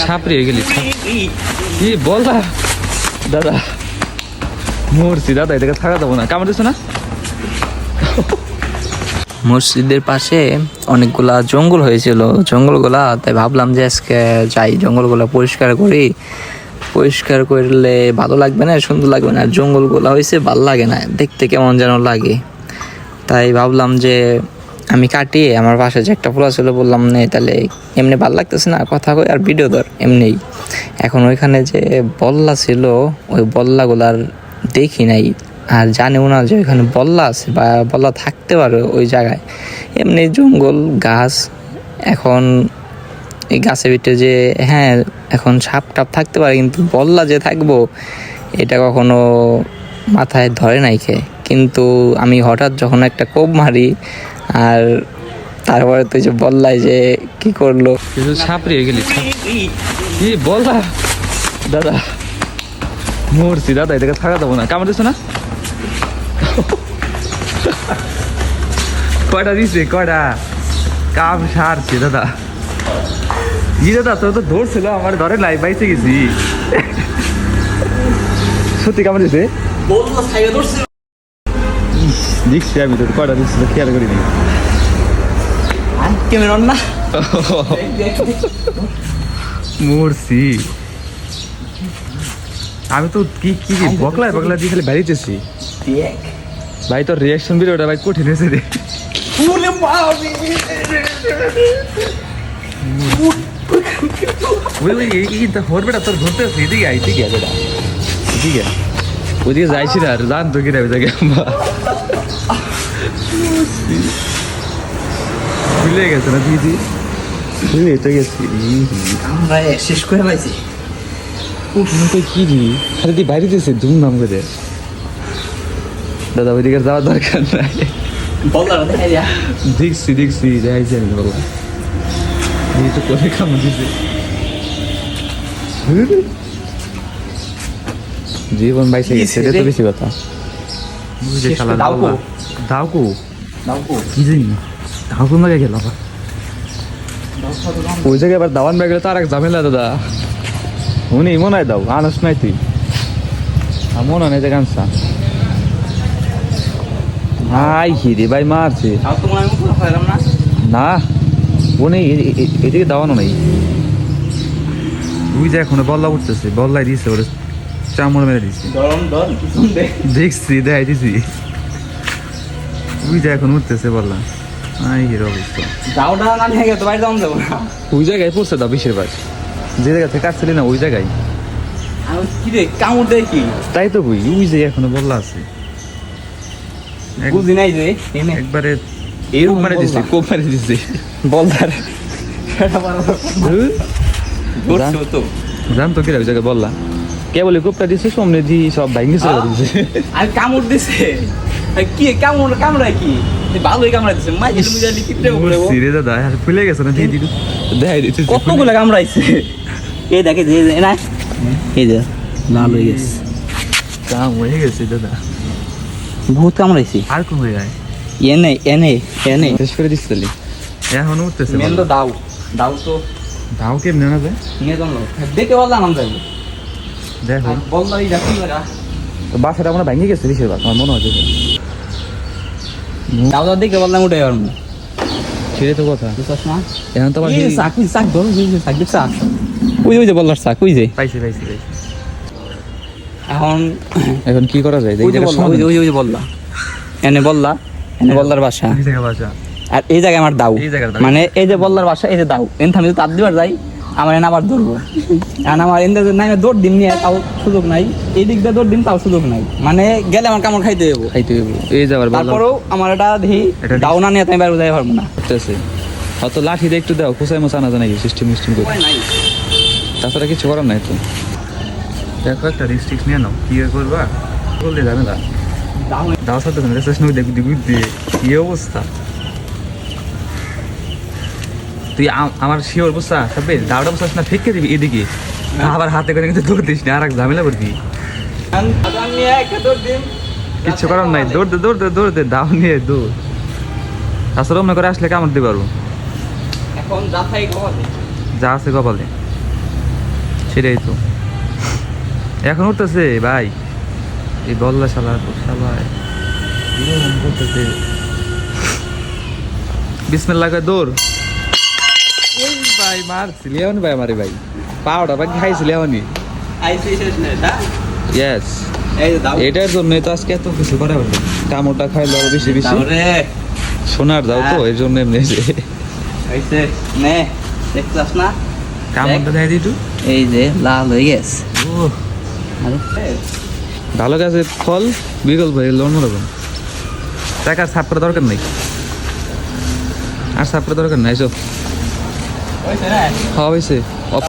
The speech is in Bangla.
ছাপড়ি হয়ে গেলি কি বল দাদা মরছি দাদা এটাকে থাকা যাবো না কামড় দিছো না মসজিদের পাশে অনেকগুলা জঙ্গল হয়েছিল জঙ্গলগুলা তাই ভাবলাম যে আজকে যাই জঙ্গলগুলা পরিষ্কার করি পরিষ্কার করলে ভালো লাগবে না সুন্দর লাগবে না জঙ্গলগুলা হয়েছে ভালো লাগে না দেখতে কেমন যেন লাগে তাই ভাবলাম যে আমি কাটিয়ে আমার পাশে যে একটা পোলা ছিল বললাম নে তাহলে এমনি ভালো লাগতেছে না কথা কই আর ভিডিও ধর এমনিই এখন ওইখানে যে বল্লা ছিল ওই বল্লাগুলার দেখি নাই আর জানিও না যে ওইখানে বল্লা আছে বা বল্লা থাকতে পারে ওই জায়গায় এমনি জঙ্গল গাছ এখন এই গাছের ভিতরে যে হ্যাঁ এখন সাপ টাপ থাকতে পারে কিন্তু বল্লা যে থাকবো এটা কখনো মাথায় ধরে নাই খেয়ে কিন্তু আমি হঠাৎ যখন একটা কোপ মারি আর তারপরে তো যে বল্লায় যে কি করলো ছাপড়ি হয়ে গেলি কি বল দাদা মরছি দাদা এটাকে থাকা যাবো না কামড় দিছো না কয়টা দিছে কয়টা কাম সারছে দাদা ই দাদা তোর তো ধরছিল আমার ধরে নাই বাইসে গেছি সত্যি কামড় দিছে দেখছি আমি তো কয়টা দিচ্ছিল খেয়াল করিনি না মরছি আমি তো কি কি বকলা বকলা দিয়ে খালি বেরিয়েছি ভাই তোর রিয়াকশন ভিডিওটা ভাই কঠিন হয়েছে রে বেটা তোর ঘুরতে আসছি এদিকে আইতে গিয়া বেটা এদিকে ওইদিকে যাইছি না আর জান তো কিনা ওই জায়গায় ভুলে গেছে না দিদি ভুলে তো গেছি আমরা শেষ করে পাইছি কি রি খালি দি বাইরে দিয়েছে ধুমধাম করে দাদা ওইদিকে যাওয়ার দরকার নাই দেখছি যাইছি আমি বললাম এই তো করে কামড় দিছে জীবন বাইসে গেছে এটা তো বেশি কথা বুঝে শালা দাওকো কি জানি দাওকো লাগে গেল আবার ওই জায়গায় আবার দাওয়ান ব্যাগ গেলে তো আর এক ঝামেলা দাদা উনি মনে হয় দাও আনস নাই তুই মনে হয় যে গানসা ভাই রে ভাই মারছে না উনি এদিকে দাওয়ানো নাই তুই যে এখনো বল্লা উঠতেছে বল্লাই দিয়েছে ওরে চামড় মেরে দিচ্ছে দেখছি দেখাই দিছি তুই যে এখন উঠতেছে বললা আই হির অবস্থা ওই জায়গায় পড়ছে দাও বিশের বাস যে জায়গা থেকে কাটছিলি না ওই জায়গায় কামড় দেয় কি তাই তো বুঝি ওই যে এখনো বললা আছে বুঝি নাই যে একবারে এরকম মারে দিছে কোপ মারে দিছে বলদার জান তো কিরা ওই জায়গায় বললা কে বলে কোপটা দিছে সামনে দি সব ভাঙি চলে দিছে আর কামড় দিছে কি কামড়ায় কি ভালোই কামড়া দিছে সিরে দাদা আর ফুলে গেছে না দিদি দেখাই দিতে কতগুলো কামড়াইছে এই দেখে না এই যে লাল হয়ে গেছে কাম হয়ে গেছে দাদা বহুত কামড়াইছি আর কোন হয়ে যায় এনে শেষ করে দিচ্ছিলি এখন উঠতেছে মেন তো দাও তো দাও কেমনে না যায় নিয়ে জানলো দেখে বললাম নাম যাবো দেখো বললাই দেখি লাগা তো বাসাটা আমরা ভেঙে গেছে বেশিরভাগ আমার মনে হচ্ছে দাও দেখে বললাম উঠে আর ছেড়ে তো কথা বুঝছস না এখন তো এই চাক ধরো চাক দিছ ওই যে বললার চাক ওই যে পাইছি এখন কি করা যায় ওই যে বললা এনে বললার বাসা এই জায়গা বাসা আর এই জায়গায় আমার দাও মানে এই যে বললার বাসা এই যে দাও এন আমি তার দিবার যাই আমার এনে আবার ধরবো আর আমার এনে নাই দৌড় দিন নিয়ে তাও সুযোগ নাই এই দিক দিয়ে দৌড় দিন তাও সুযোগ নাই মানে গেলে আমার কামড় খাইতে দেবো এই যাবার তারপরেও আমার এটা দেখি দাও না নিয়ে আমি বাইরে যাই পারবো না অত লাঠি দিয়ে একটু দাও কোথায় মোছা না জানাই সিস্টেম করে তাছাড়া কিছু করার নাই তো দেখো একটা রিস্ট্রিক্ট নিয়ে নাও কি করবা বললে জানে না দাও সাথে দেখবি বুঝতে কি অবস্থা তুই আমার শিওর বুঝছা সবে দাওটা বুঝাস না ফেঁকে দিবি এদিকে আবার হাতে করে কিন্তু দৌড় দিস না আর এক ঝামেলা করবি কিচ্ছু করার নাই দৌড় দে দাও নিয়ে দৌড় তাছাড়া অন্য করে আসলে কামড় দিতে পারবো এখন যা আছে কপালে সেটাই তো এখন উঠতেছে ভাই এই বল্লা শালা শালায় এরকম করতেছে বিসমিল্লাহ করে দৌড় ওই ভাই মারছি লেওনি ভাই আমারে ভাই পাউডার ভাই খাইছি লেওনি ইয়েস এটার জন্য তো আজকে এত কিছু করা হলো কামড়টা খাইলো আরো বেশি বেশি সোনার দাও তো এর জন্য এমনি কামড়টা দেয় দিই একটু এই যে লাল হয়ে গেছে ভালো গাছের ফল বিকল্প হয়ে গেল অন্যরকম টাকা সাফ করা দরকার নেই আর সাফ করা দরকার নাই সব হয়েছে